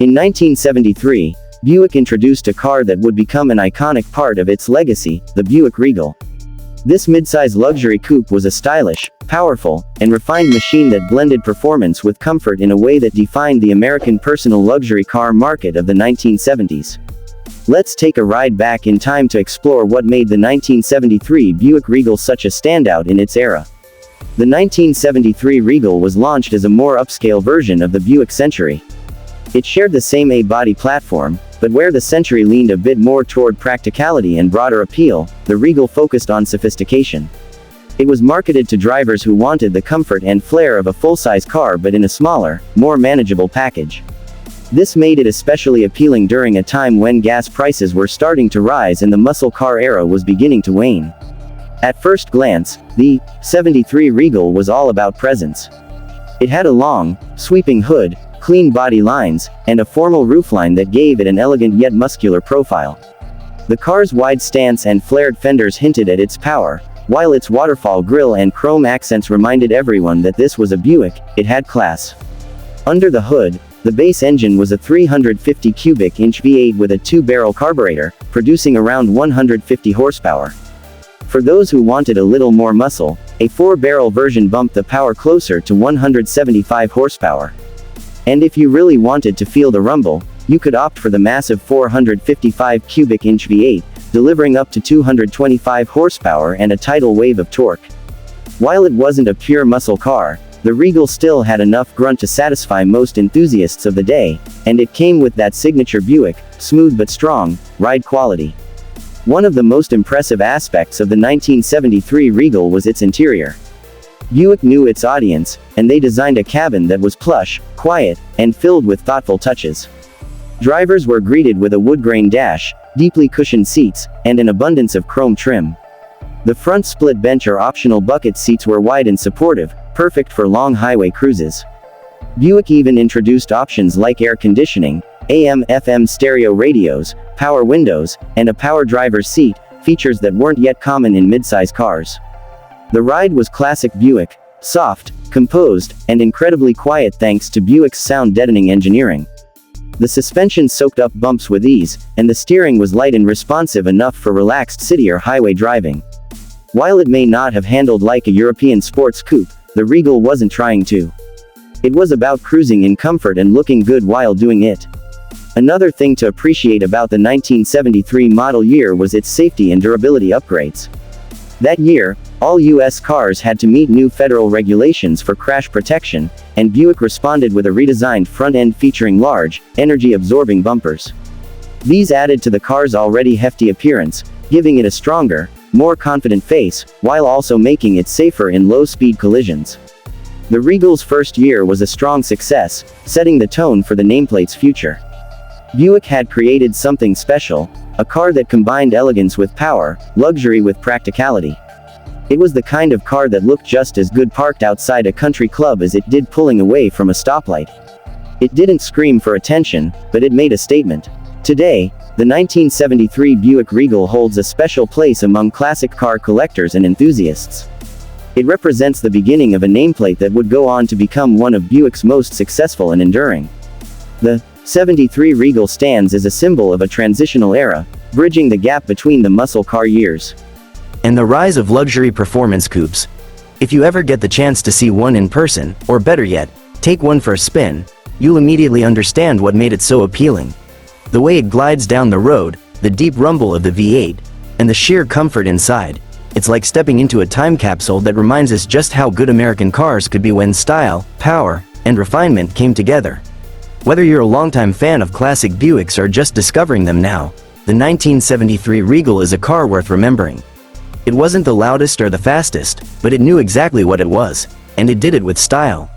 In 1973, Buick introduced a car that would become an iconic part of its legacy, the Buick Regal. This midsize luxury coupe was a stylish, powerful, and refined machine that blended performance with comfort in a way that defined the American personal luxury car market of the 1970s. Let's take a ride back in time to explore what made the 1973 Buick Regal such a standout in its era. The 1973 Regal was launched as a more upscale version of the Buick Century. It shared the same A-body platform, but where the Century leaned a bit more toward practicality and broader appeal, the Regal focused on sophistication. It was marketed to drivers who wanted the comfort and flair of a full-size car but in a smaller, more manageable package. This made it especially appealing during a time when gas prices were starting to rise and the muscle car era was beginning to wane. At first glance, the 73 Regal was all about presence. It had a long, sweeping hood, clean body lines, and a formal roofline that gave it an elegant yet muscular profile. The car's wide stance and flared fenders hinted at its power, while its waterfall grille and chrome accents reminded everyone that this was a Buick. It had class. Under the hood, the base engine was a 350 cubic inch V8 with a 2-barrel carburetor, producing around 150 horsepower. For those who wanted a little more muscle, a 4-barrel version bumped the power closer to 175 horsepower. And if you really wanted to feel the rumble, you could opt for the massive 455 cubic inch V8, delivering up to 225 horsepower and a tidal wave of torque. While it wasn't a pure muscle car, the Regal still had enough grunt to satisfy most enthusiasts of the day, and it came with that signature Buick, smooth but strong, ride quality. One of the most impressive aspects of the 1973 Regal was its interior. Buick knew its audience, and they designed a cabin that was plush, quiet, and filled with thoughtful touches. Drivers were greeted with a wood-grain dash, deeply cushioned seats, and an abundance of chrome trim. The front split bench or optional bucket seats were wide and supportive, perfect for long highway cruises. Buick even introduced options like air conditioning, AM/FM stereo radios, power windows, and a power driver's seat, features that weren't yet common in midsize cars. The ride was classic Buick, soft, composed, and incredibly quiet thanks to Buick's sound-deadening engineering. The suspension soaked up bumps with ease, and the steering was light and responsive enough for relaxed city or highway driving. While it may not have handled like a European sports coupe, the Regal wasn't trying to. It was about cruising in comfort and looking good while doing it. Another thing to appreciate about the 1973 model year was its safety and durability upgrades. That year, all U.S. cars had to meet new federal regulations for crash protection, and Buick responded with a redesigned front end featuring large, energy-absorbing bumpers. These added to the car's already hefty appearance, giving it a stronger, more confident face, while also making it safer in low-speed collisions. The Regal's first year was a strong success, setting the tone for the nameplate's future. Buick had created something special, a car that combined elegance with power, luxury with practicality. It was the kind of car that looked just as good parked outside a country club as it did pulling away from a stoplight. It didn't scream for attention, but it made a statement. Today, the 1973 Buick Regal holds a special place among classic car collectors and enthusiasts. It represents the beginning of a nameplate that would go on to become one of Buick's most successful and enduring. The 73 Regal stands as a symbol of a transitional era, bridging the gap between the muscle car years and the rise of luxury performance coupes. If you ever get the chance to see one in person, or better yet, take one for a spin, you'll immediately understand what made it so appealing. The way it glides down the road, the deep rumble of the V8, and the sheer comfort inside. It's like stepping into a time capsule that reminds us just how good American cars could be when style, power, and refinement came together. Whether you're a longtime fan of classic Buicks or just discovering them now, the 1973 Regal is a car worth remembering. It wasn't the loudest or the fastest, but it knew exactly what it was, and it did it with style.